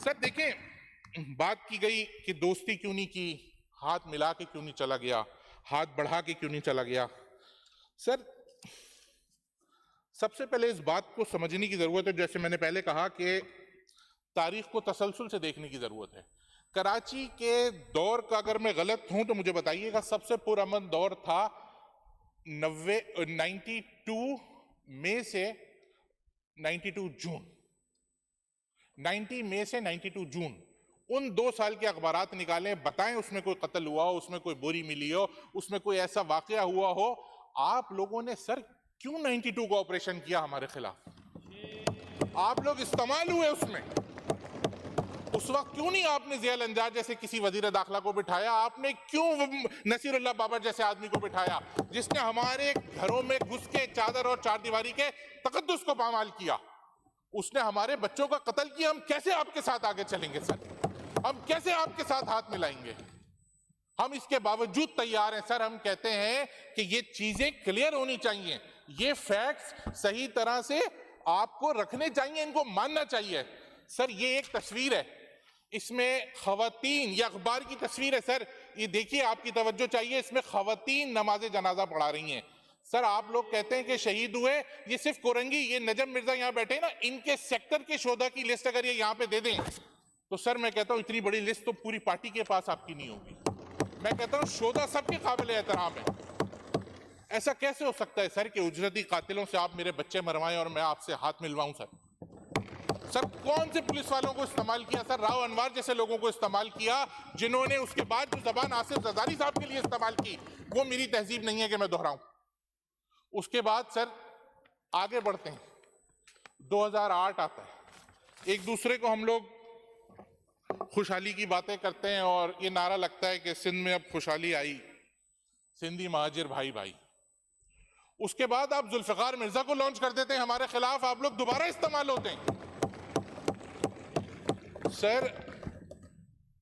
Sir देखें, बात की गई कि दोस्ती क्यों नहीं की, हाथ मिला के क्यों नहीं चला गया, हाथ बढ़ा के क्यों नहीं चला गया। सर सबसे पहले इस बात को समझने की जरूरत है, जैसे मैंने पहले कहा कि तारीख को तसलसल से देखने की जरूरत है। कराची के दौर का अगर मैं गलत हूं तो मुझे बताइएगा, सबसे पुरअमन दौर था 92 मई से 92 जून, 90 मई से 92 जून, उन 2 साल के अखबारात निकालें, बताएं उसमें कोई कत्ल हुआ हो, उसमें कोई बोरी मिली हो, उसमें कोई ऐसा वाकया हुआ हो। आप लोगों ने सर क्यों 92 का ऑपरेशन किया हमारे खिलाफ? आप लोग इस्तेमाल हुए उसमें। उस वक्त क्यों नहीं आपने ज़ियाल अंजार जैसे किसी वजीर दाखिला को बिठाया? आपने क्यों नसीरुल्लाह बाबर जैसे आदमी को बिठाया जिसने हमारे घरों में घुस के चादर और चारदीवारी के तकद्दुस को पामाल किया? उसने हमारे बच्चों का कत्ल किया। हम कैसे आपके साथ आगे चलेंगे सर? हम कैसे आपके साथ हाथ मिलाएंगे? हम इसके बावजूद तैयार हैं सर। हम कहते हैं कि ये चीजें क्लियर होनी चाहिए, ये फैक्ट्स सही तरह से आपको रखने चाहिए, इनको मानना चाहिए। सर ये एक तस्वीर है, इसमें खवातीन, ये अखबार की तस्वीर है सर, ये देखिए, आपकी तवज्जो चाहिए। इसमें खवातीन नमाज जनाजा पढ़ा रही हैं। सर आप लोग कहते हैं कि शहीद हुए, ये सिर्फ कोरंगी, ये नजम मिर्जा यहां बैठे ना, इनके सेक्टर के शोधा की लिस्ट अगर ये यहां पे दे दें तो सर मैं कहता हूं इतनी बड़ी लिस्ट तो पूरी पार्टी के पास आपकी नहीं होगी। मैं कहता हूं शोधा सबके काबिल एहतराम है। ऐसा कैसे हो सकता है सर कि उजरती कातिलों से आप मेरे बच्चे मरवाएं और मैं आपसे हाथ मिलवाऊं? सर कौन से पुलिस वालों को इस्तेमाल किया? सर राव अनवर जैसे लोगों को इस्तेमाल किया, जिन्होंने उसके बाद जो जबान आसिफ जरदारी साहब के लिए इस्तेमाल की, वो मेरी तहजीब नहीं है कि मैं दोहराऊं। उसके बाद सर आगे बढ़ते हैं, 2008 आता है, एक दूसरे को हम लोग खुशहाली की बातें करते हैं और ये नारा लगता है कि सिंध में अब खुशहाली आई, सिंधी महाजिर भाई भाई। उसके बाद आप जुल्फिकार मिर्जा को लॉन्च कर देते हैं हमारे खिलाफ, आप लोग दोबारा इस्तेमाल होते हैं। सर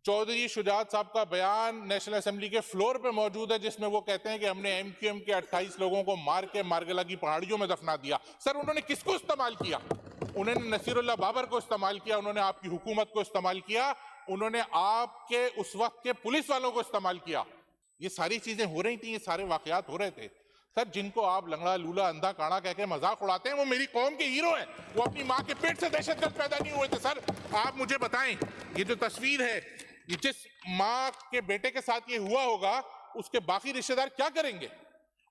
चौधरी शुजात साहब का बयान नेशनल असेंबली के फ्लोर पे मौजूद है, जिसमें वो कहते हैं कि हमने एमक्यूएम के 28 लोगों को मार के मारगला की पहाड़ियों में दफना दिया। सर उन्होंने किसको इस्तेमाल किया? उन्होंने नसीरुल्लाह बाबर को इस्तेमाल किया, उन्होंने आपकी हुकूमत को इस्तेमाल किया, उन्होंने आपके उस वक्त के पुलिस वालों को इस्तेमाल किया। ये सारी चीजें हो रही थी, ये सारे वाकयात हो रहे थे। सर जिनको आप लंगड़ा लूला अंधा काड़ा कह के मजाक उड़ाते हैं, वो मेरी कौम के हीरो हैं। वो अपनी माँ के पेट से दहशतगर्द पैदा नहीं हुए थे। सर आप मुझे बताएं, ये जो तस्वीर है, ये जिस माँ के बेटे के साथ ये हुआ होगा, उसके बाकी रिश्तेदार क्या करेंगे?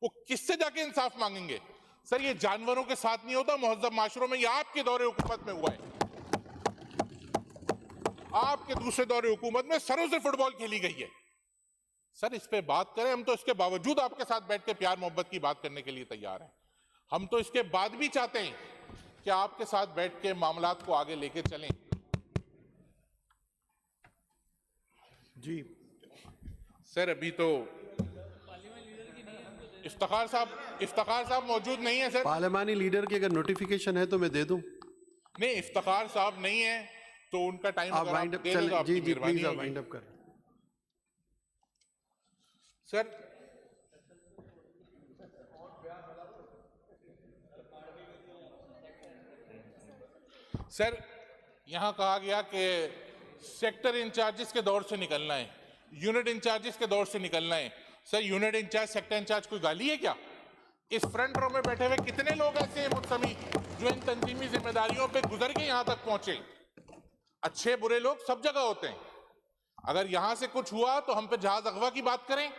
वो किससे जाके इंसाफ मांगेंगे? सर ये जानवरों के साथ नहीं होता मुहज़्ज़ब माशरों में, ये आपके दौरे हुकूमत में हुआ है। आपके दूसरे दौरे हुकूमत में सरों से फुटबॉल खेली गई है। सर इस पे बात करें, हम तो इसके बावजूद आपके साथ बैठ के प्यार मोहब्बत की बात करने के लिए तैयार हैं। हम तो इसके बाद भी चाहते हैं कि आपके साथ बैठ के मामलात को आगे लेके चलें। जी सर अभी तो इफ्तिखार साहब मौजूद नहीं है। सर पार्लिमानी लीडर की अगर नोटिफिकेशन है तो मैं दे दूं। नहीं, इफ्तिखार साहब नहीं है तो उनका टाइम आप वाइंड अप चलें। जी जी प्लीज आप वाइंड अप कर। सर यहां कहा गया कि सेक्टर इंचार्जेस के दौर से निकलना है, यूनिट इंचार्जेस के दौर से निकलना है। Sir unit incharge, sector incharge कोई गाली है क्या? इस फ्रंट रो में बैठे हुए कितने लोग ऐसे हैं मुतसमी जो इन तंजीमी जिम्मेदारियों पे गुजर के यहां तक पहुंचे? अच्छे बुरे लोग सब जगह होते हैं। अगर यहां से कुछ हुआ तो हम पे जहाज अगवा की बात करें,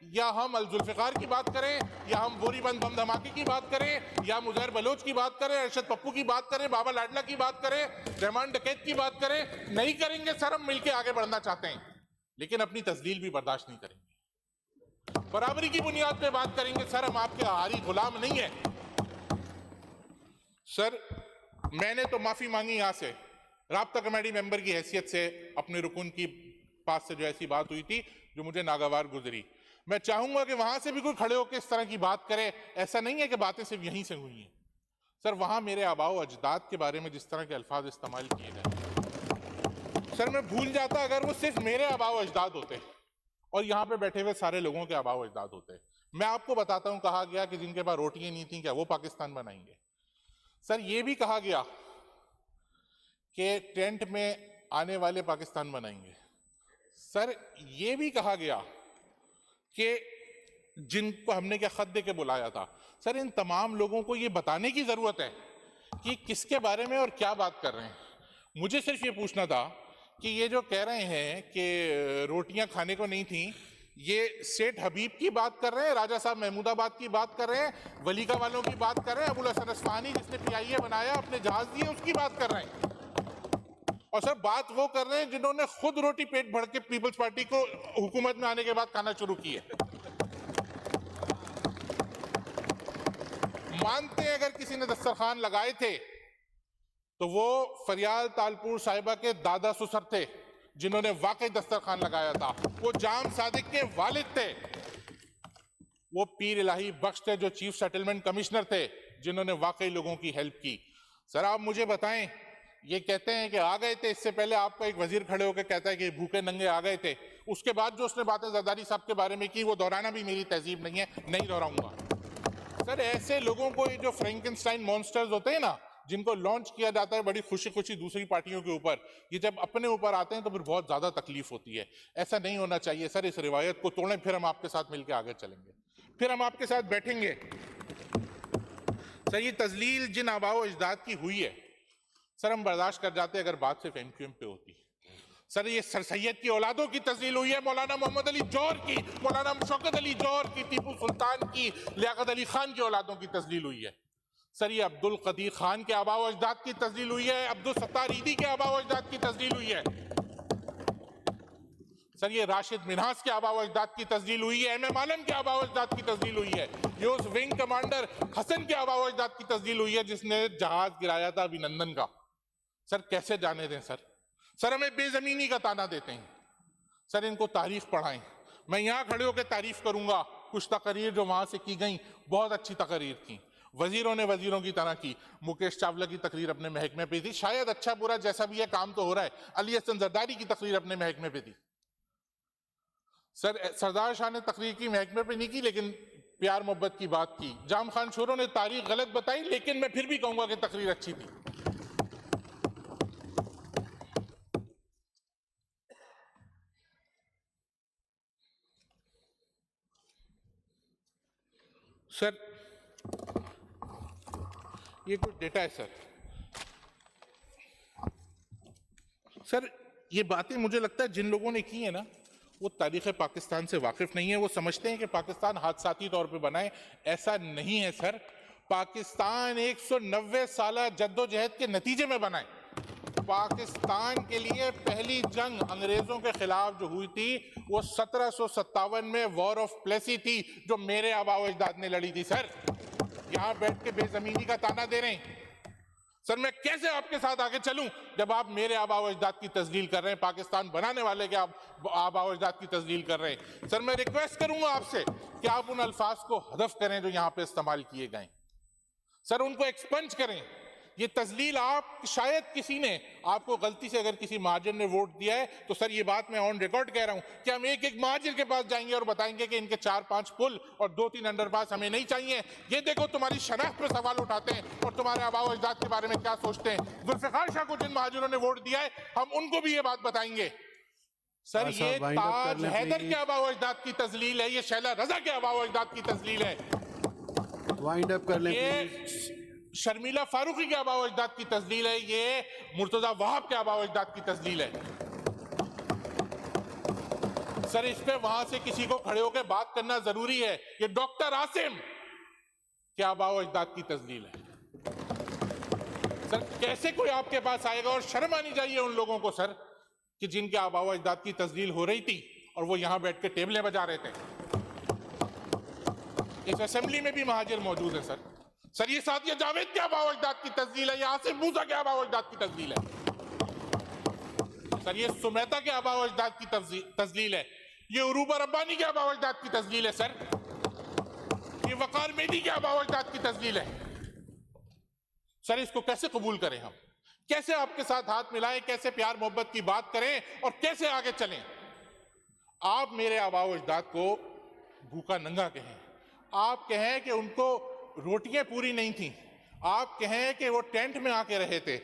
या हम अल-जुल्फिकार की बात करें, या हम बोरीबंद बम धमाके की बात करें, या मुजहर बलोच की बात करें, अरशद पप्पू की बात करें, बाबा लाडला की बात करें, रहमान डकैत की बात करें, नहीं करेंगे सर। हम मिलकर आगे बढ़ना चाहते हैं, लेकिन अपनी तस्दील भी बर्दाश्त नहीं करेंगे। बराबरी की बुनियाद पे बात करेंगे सर, हम आपके हारी गुलाम नहीं है। सर मैंने तो माफी मांगी यहां से, राब्ता कमेटी मेंबर की हैसियत से, अपने रुकन की पास से जो ऐसी बात हुई थी जो मुझे नागवार गुजरी। मैं चाहूंगा कि वहां से भी कोई खड़े होकर इस तरह की बात करे। ऐसा नहीं है कि बातें सिर्फ यहीं से हुई हैं। सर वहां मेरे आबाओ अजदाद के बारे में जिस तरह के अल्फाज इस्तेमाल किए गए, सर मैं भूल जाता अगर वो सिर्फ मेरे आबाओ अजदाद होते और यहां पे बैठे हुए सारे लोगों के आबाओ अजदाद होते। मैं आपको बताता हूं, कहा गया कि जिनके पास रोटियां नहीं थी क्या वो पाकिस्तान बनाएंगे? सर ये भी कहा गया कि टेंट में आने वाले पाकिस्तान बनाएंगे। सर ये भी कहा गया कि जिनको हमने क्या खत दे के बुलाया था, सर इन तमाम लोगों को ये बताने की जरूरत है कि किसके बारे में और क्या बात कर रहे हैं। मुझे सिर्फ ये पूछना था कि ये जो कह रहे हैं कि रोटियां खाने को नहीं थी, ये सेठ हबीब की बात कर रहे हैं, राजा साहब महमूदाबाद की बात कर रहे हैं, वलीका वालों की बात कर रहे हैं, अबुल हसन अस्फहानी जिसने PIA बनाया अपने जहाज दिए उसकी बात कर रहे हैं, और सर बात वो कर रहे हैं जिन्होंने खुद रोटी पेट भर के पीपल्स पार्टी को हुकूमत में आने के बाद खाना शुरू की है। मानते हैं अगर किसी ने दस्तरखान लगाए थे तो वो फरियाल तालपुर साहिबा के दादा ससुर थे जिन्होंने वाकई दस्तरखान लगाया था, वो जाम सादिक के वालिद थे, वो पीर इलाही बख्श थे जो चीफ सेटलमेंट कमिश्नर थे जिन्होंने वाकई लोगों की हेल्प की। सर आप मुझे बताएं, ये कहते हैं कि आ गए थे, इससे पहले आपका एक वजीर खड़े होकर कहता है कि भूखे नंगे आ गए थे, उसके बाद जो उसने बातें जरदारी साहब के बारे में की वो दोहराना भी मेरी तहजीब नहीं है, नहीं दोहराऊंगा। सर ऐसे लोगों को, ये जो फ्रैंकेनस्टाइन मॉन्स्टर्स होते हैं ना, जिनको लॉन्च किया जाता है बड़ी खुशी खुशी दूसरी पार्टियों के ऊपर, ये जब अपने ऊपर आते हैं तो फिर बहुत ज्यादा तकलीफ होती है। ऐसा नहीं होना चाहिए सर, इस रिवायत को तोड़ें, फिर हम आपके साथ मिलकर आगे चलेंगे, फिर हम आपके साथ बैठेंगे। सर ये तजलील जिन आबाओ अजदाद की हुई है, सर हम बर्दाश्त कर जाते अगर बात सिर्फ MQM पे होती। सर ये सर सैयद की औलादों की तजलील हुई है, मौलाना मोहम्मद अली जौहर की, मौलाना शौकत अली जौहर की, टीपू सुल्तान की, लियाकत अली खान की औलादों की तजलील हुई है। सर ये अब्दुल कदीर खान के आबाओ अजदाद की तजलील हुई है, अब्दुल सत्तार ईदी के आबाओ अजदाद की तजलील हुई है। सर ये राशिद मिन्हास के आबाओ अजदाद की तजलील हुई है, MM आलम के आबाओ अजदाद की तजलील हुई है, ये उस विंग कमांडर हसन के आबाओ अजदाद की तजलील हुई है जिसने जहाज गिराया था अभिनंदन का। सर कैसे जाने दें सर, सर हमें बेजमीनी का ताना देते हैं। सर इनको तारीफ पढ़ाएं, मैं यहाँ खड़े होकर तारीफ करूंगा, कुछ तकरीर जो वहां से की गई बहुत अच्छी तकरीर थी, वजीरों ने वजीरों की तरह की। मुकेश चावला की तकरीर अपने महकमे पे थी, शायद अच्छा बुरा जैसा भी है काम तो हो रहा है। अली हसन जरदारी की तकरीर अपने महकमे पे थी। सर सरदार शाह ने तकरीर की महकमे पे नहीं की लेकिन प्यार मोहब्बत की बात की। जाम खान शोरों ने तारीख गलत बताई लेकिन मैं फिर भी कहूंगा कि तकरीर अच्छी थी। सर ये कुछ डेटा है सर। सर ये बातें मुझे लगता है जिन लोगों ने की है ना वो तारीख पाकिस्तान से वाकिफ नहीं है, वो समझते हैं कि पाकिस्तान हादसाती तौर पे बना है। ऐसा नहीं है सर, पाकिस्तान 190 साल जद्दोजहद के नतीजे में बना है। पाकिस्तान के लिए पहली जंग अंग्रेजों के खिलाफ जो हुई थी वो 1757 में वॉर ऑफ प्लेसी थी जो मेरे आबाओ अजदाद ने लड़ी थी। सर यहां बैठ के बेजमीनी का ताना दे रहे हैं। सर मैं कैसे आपके साथ आगे चलूं जब आप मेरे आबाओ अजदाद की तस्दील कर रहे हैं, पाकिस्तान बनाने वाले के आप आबाओ अजदाद की तस्दील कर रहे हैं। सर मैं रिक्वेस्ट करूंगा आपसे कि आप उन अल्फाज को हदफ करें जो यहां पे इस्तेमाल किए गए। सर उनको एक्सपंज करें। ये तस्लील आप शायद किसी ने आपको गलती से, अगर किसी महाजन ने वोट दिया है तो सर ये बात मैं ऑन रिकॉर्ड कह रहा हूं कि हम एक एक महाजन के पास जाएंगे और बताएंगे कि इनके 4-5 पुल और 2-3 अंडरपास हमें नहीं चाहिए। ये देखो तुम्हारी शनाख्त पे सवाल उठाते हैं और तुम्हारे आबाओ अजदाद के बारे में क्या सोचते हैं। जुल्फिकार शाह को जिन महाजनों ने वोट दिया है हम उनको भी ये बात बताएंगे। सर ये ताज हैदर के आबाओ अजदाद की तस्लील है, ये शैला रजा के आबाओ अजदाद की तस्लील है, वाइंड अप कर लें प्लीज। शर्मिला फारूकी के आबाओ अजदाद की तस्लील है, ये मुर्तजा वहाब के आबाओ अजदाद की तस्लील है। सर इस पे वहां से किसी को खड़े होकर बात करना जरूरी है। ये डॉक्टर आसिम के आबाओ अजदाद की तस्लील है। सर कैसे कोई आपके पास आएगा, और शर्म आनी चाहिए उन लोगों को सर कि जिनके आबाओ अजदाद की तस्लील हो रही थी और वो यहां बैठ के टेबलें बजा रहे थे। इस असेंबली में भी महाजिर मौजूद है सर। सर ये सादिया जावेद के आबाओ अजदाद की तस्लील है, ये आसिफ मूसा के आबाओ अजदाद की तस्लील है। सर ये सुमेता के आबाओ अजदाद की तस्लील है, ये उरूबा रब्बानी के आबाओ अजदाद की तस्लील है। सर ये वकार मेदी के आबाओ अजदाद की तस्लील है। सर इसको कैसे कबूल करें हम, कैसे आपके साथ हाथ मिलाएं, कैसे प्यार मोहब्बत की बात करें और कैसे आगे चलें। आप मेरे आबाओ अजदाद को भूखा नंगा कहें, आप कहें कि उनको रोटियां पूरी नहीं थी, आप कहें कि वो टेंट में आके रहे थे,